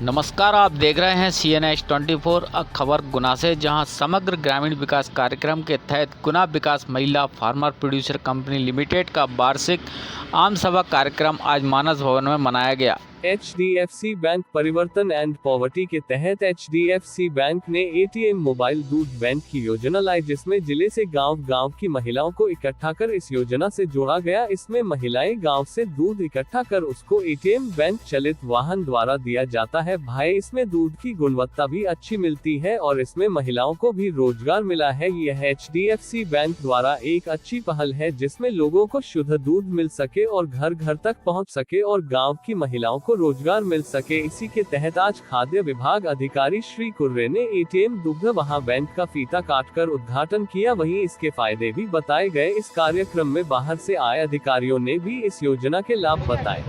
नमस्कार, आप देख रहे हैं CNH 24 खबर गुना से, जहां समग्र ग्रामीण विकास कार्यक्रम के तहत गुना विकास महिला फार्मर प्रोड्यूसर कंपनी लिमिटेड का वार्षिक आम सभा कार्यक्रम आज मानस भवन में मनाया गया। HDFC बैंक परिवर्तन एंड पॉवर्टी के तहत HDFC बैंक ने ATM मोबाइल दूध बैंक की योजना लाई, जिसमें जिले से गांव की महिलाओं को इकट्ठा कर इस योजना से जोड़ा गया। इसमें महिलाएं गांव से दूध इकट्ठा कर उसको ATM बैंक चलित वाहन द्वारा दिया जाता है। भाई इसमें दूध की गुणवत्ता भी अच्छी मिलती है और इसमें महिलाओं को भी रोजगार मिला है। यह HDFC बैंक द्वारा एक अच्छी पहल है, जिसमें लोगों को शुद्ध दूध मिल सके और घर घर तक पहुँच सके और गाँव की महिलाओं को रोजगार मिल सके। इसी के तहत आज खाद्य विभाग अधिकारी श्री कुर्रे ने ATM दुग्ध वहा बैंक का फीता काटकर उद्घाटन किया। वहीं इसके फायदे भी बताए गए। इस कार्यक्रम में बाहर से आए अधिकारियों ने भी इस योजना के लाभ बताए।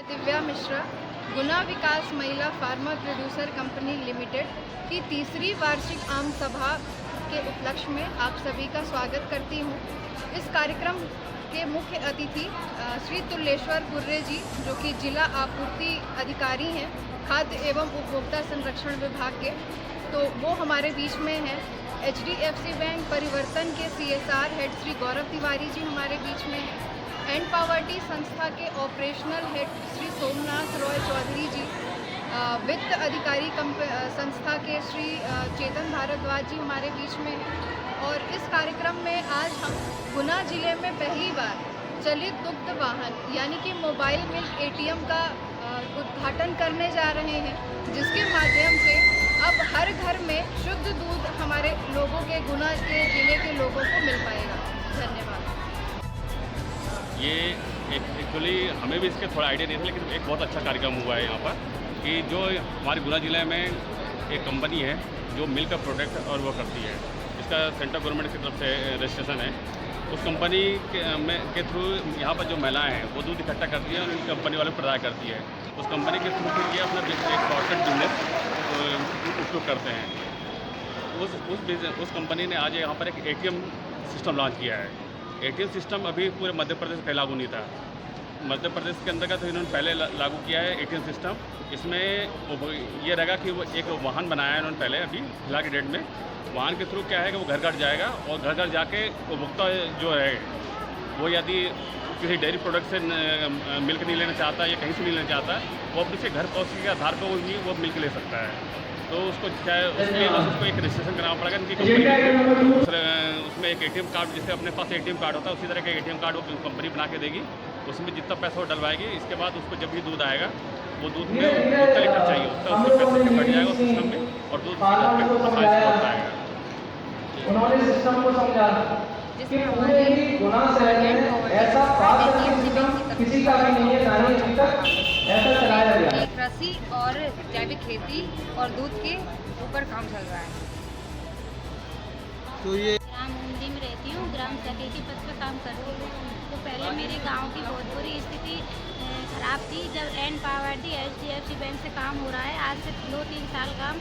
दिव्या मिश्रा, गुना विकास महिला फार्मर प्रोड्यूसर कंपनी लिमिटेड की तीसरी वार्षिक आम सभा के उपलक्ष्य में आप सभी का स्वागत करती हूँ। इस कार्यक्रम के मुख्य अतिथि श्री तुल्येश्वर कुर्रे जी, जो कि जिला आपूर्ति अधिकारी हैं खाद्य एवं उपभोक्ता संरक्षण विभाग के, तो वो हमारे बीच में हैं। HDFC बैंक परिवर्तन के CSR हेड श्री गौरव तिवारी जी हमारे बीच में हैं। एंड पॉवर्टी संस्था के ऑपरेशनल हेड श्री सोमनाथ रॉय चौधरी जी, वित्त अधिकारी संस्था के श्री चेतन भारद्वाज जी हमारे बीच में हैं। और इस कार्यक्रम में आज हम गुना जिले में पहली बार चलित दुग्ध वाहन यानी कि मोबाइल मिल्क ATM का उद्घाटन करने जा रहे हैं, जिसके माध्यम से अब हर घर में शुद्ध दूध हमारे लोगों के, गुना के जिले के लोगों को मिल पाएगा। धन्यवाद। ये एक्चुअली हमें भी इसके थोड़ा आइडिया नहीं था, लेकिन एक बहुत अच्छा कार्यक्रम हुआ है यहाँ पर कि जो हमारे गुना जिले में एक कंपनी है जो मिल्क का प्रोडक्ट और वो करती है, इसका सेंट्रल गवर्नमेंट की तरफ से रजिस्ट्रेशन है। उस कंपनी के थ्रू यहाँ पर जो महिलाएं हैं वो दूध इकट्ठा करती हैं और उन कंपनी वालों को प्रदान करती है। उस कंपनी के थ्रू फिर ये अपना एक शॉर्टकट बिजनेस उपयोग करते हैं। उस कंपनी ने आज यहाँ पर एक ATM सिस्टम लॉन्च किया है। ATM सिस्टम अभी पूरे मध्य प्रदेश में लागू नहीं था। मध्य प्रदेश के अंतर्गत इन्होंने पहले लागू किया है ATM सिस्टम। इसमें ये रहेगा कि वो एक वाहन बनाया है इन्होंने पहले, अभी फिलहाल की डेट में। वाहन के थ्रू क्या है कि वो घर घर जाएगा और घर घर जाके उपभोक्ता जो है वो यदि किसी डेयरी प्रोडक्ट से मिल्क नहीं लेना चाहता या कहीं से नहीं लेना चाहता, वो अपने से घर पहुँचने के आधार पर ही वो मिल्क ले सकता है। तो उसको क्या है, उसके लिए उसको एक रजिस्ट्रेशन कराना पड़ेगा इनकी कंपनी। उसमें एक ATM कार्ड, जैसे अपने पास ATM कार्ड होता है उसी तरह का ATM कार्ड वो कंपनी बना के देगी। उसमें जितना पैसा वो डलवाएगी, इसके बाद उसको जब भी दूध आएगा वो दूध में जितना लीटर चाहिए उसका उसके पैसे कट जाएगा उस सिस्टम में और दूध आसानी से पहुँच जाएगा। उन्होंने सिस्टम को समझा कि पूरे ही गुना शहर में ऐसा किसी का भी नहीं है, ना ही अभी तक ऐसा चलाया गया। कृषि और जैविक खेती और दूध के ऊपर काम चल रहा है। तो ये ग्राम मंडी में रहती हूँ, ग्राम सखी के पद पर काम करती हूँ। तो पहले मेरे गांव की बहुत बुरी स्थिति खराब थी। जब एंड पॉवर्टी HDFC बैंक से काम हो रहा है, आज से 2-3 साल काम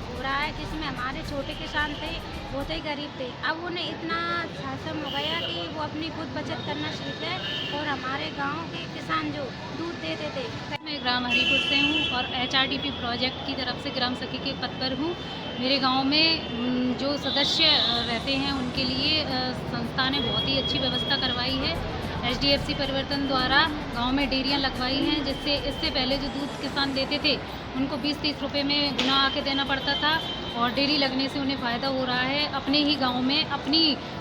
हो रहा है, जिसमें हमारे छोटे किसान थे, बहुत ही गरीब थे। अब उन्हें इतना सक्षम हो गया कि वो अपनी खुद बचत करना सीख गए और हमारे गांव के किसान जो दूध देते थे। मैं ग्राम हरिपुर से हूँ और HRDP प्रोजेक्ट की तरफ से ग्राम सखी के पद पर हूँ। मेरे गांव में जो सदस्य रहते हैं उनके लिए संस्था ने बहुत ही अच्छी व्यवस्था करवाई है। HDFC परिवर्तन द्वारा गांव में डेयरियाँ लगवाई हैं, जिससे इससे पहले जो दूध किसान देते थे उनको 20-30 रुपये में गुना आके देना पड़ता था और डेयरी लगने से उन्हें फ़ायदा हो रहा है। अपने ही गांव में अपनी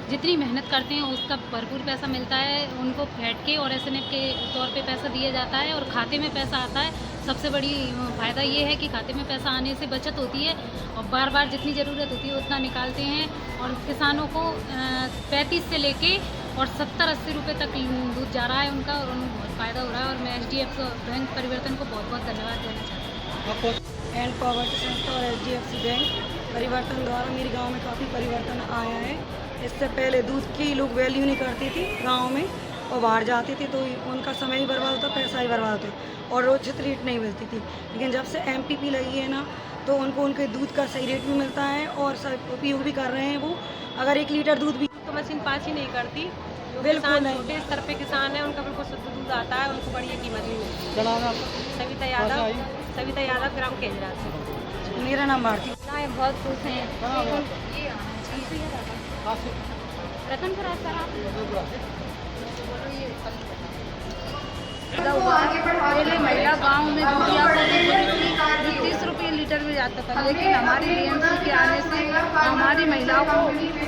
जितनी मेहनत करते हैं उसका भरपूर पैसा मिलता है। उनको फैट के और SNF के तौर पे पैसा दिया जाता है और खाते में पैसा आता है। सबसे बड़ी फ़ायदा ये है कि खाते में पैसा आने से बचत होती है और बार बार जितनी ज़रूरत होती है उतना निकालते हैं। और किसानों को 35 से लेके और 70-80 रुपये तक दूध जा रहा है उनका और उन्हें बहुत फ़ायदा हो रहा है। और मैं HDFC बैंक परिवर्तन को बहुत बहुत धन्यवाद देना चाहती हूँ। एंड पॉवर्टी संस्था और HDFC बैंक परिवर्तन द्वारा मेरे गांव में काफ़ी परिवर्तन आया है। इससे पहले दूध की लोग वैल्यू नहीं करते थे गांव में और बाहर जाते थे तो उनका समय ही बर्बाद होता, पैसा ही बर्बाद होता और उचित रेट नहीं मिलती थी। लेकिन जब से MPP लगी है ना तो उनको उनके दूध का सही रेट भी मिलता है और सब उपयोग भी कर रहे हैं वो। अगर 1 लीटर दूध भी तो मशीन पास ही नहीं करती। बिल्कुल नहीं। छोटे स्तर पे किसान है, उनका बिल्कुल शुद्ध दूध आता है, उनको बढ़िया कीमत भी मिलती है। सविता यादव ग्राम केजरा से। मेरा नाम भारती। बहुत खुश हैं। रतनपुरा पहले महिला गांव में दूधिया को 30 रुपये लीटर में जाता था, लेकिन हमारी BMC के आने से हमारी महिलाओं को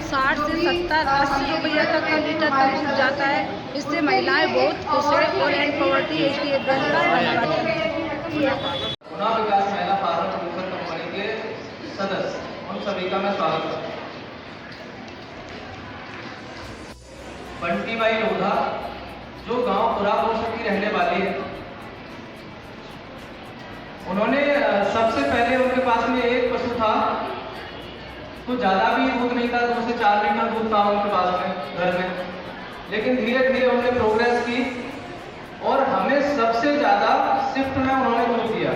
60 से 70-80 रुपये तक का लीटर तक दूध जाता है। इससे महिलाएं बहुत खुश है और एंड पॉवर्टी HDFC बैंक का धन्यवाद करती हैं। गुना विकास महिला फार्मर प्रोड्यूसर कंपनी के सदस्य उन सभी का मैं स्वागत करता हूँ। बंटी बाई लोधा जो गांव पुरापोषण की रहने वाली है, उन्होंने सबसे पहले उनके पास में एक पशु था, तो ज़्यादा भी दूध नहीं था, 2 से 4 लीटर दूध था उनके पास में घर में। लेकिन धीरे धीरे उन्होंने प्रोग्रेस की और हमें सबसे ज़्यादा शिफ्ट में उन्होंने दूध दिया।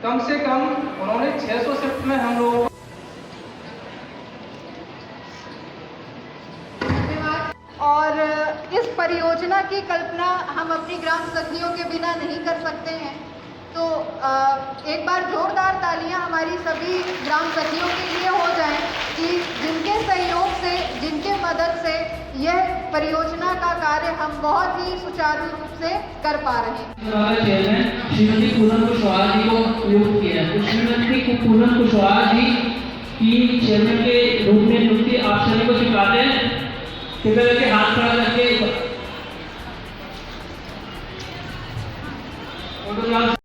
कम से कम उन्होंने 600 शिफ्ट में हम लोगों और इस परियोजना की कल्पना हम अपनी ग्राम सखियों के बिना नहीं कर सकते हैं। तो एक बार जोरदार तालियां हमारी सभी ग्राम सखियों के लिए हो जाएं कि जिनके सहयोग से, जिनके मदद से यह परियोजना का कार्य हम बहुत ही सुचारू रूप से कर पा रहे हैं। चेयरमैन श्रीमती पूनम कुशवाहा जी को नियुक्त किया है। तो श्रीमती पूनम कुशवाहा जी की चेयरमैन के रूप में नियुक्ति आप सभी को स्वीकारते हैं। कृपया करके हाथ खड़ा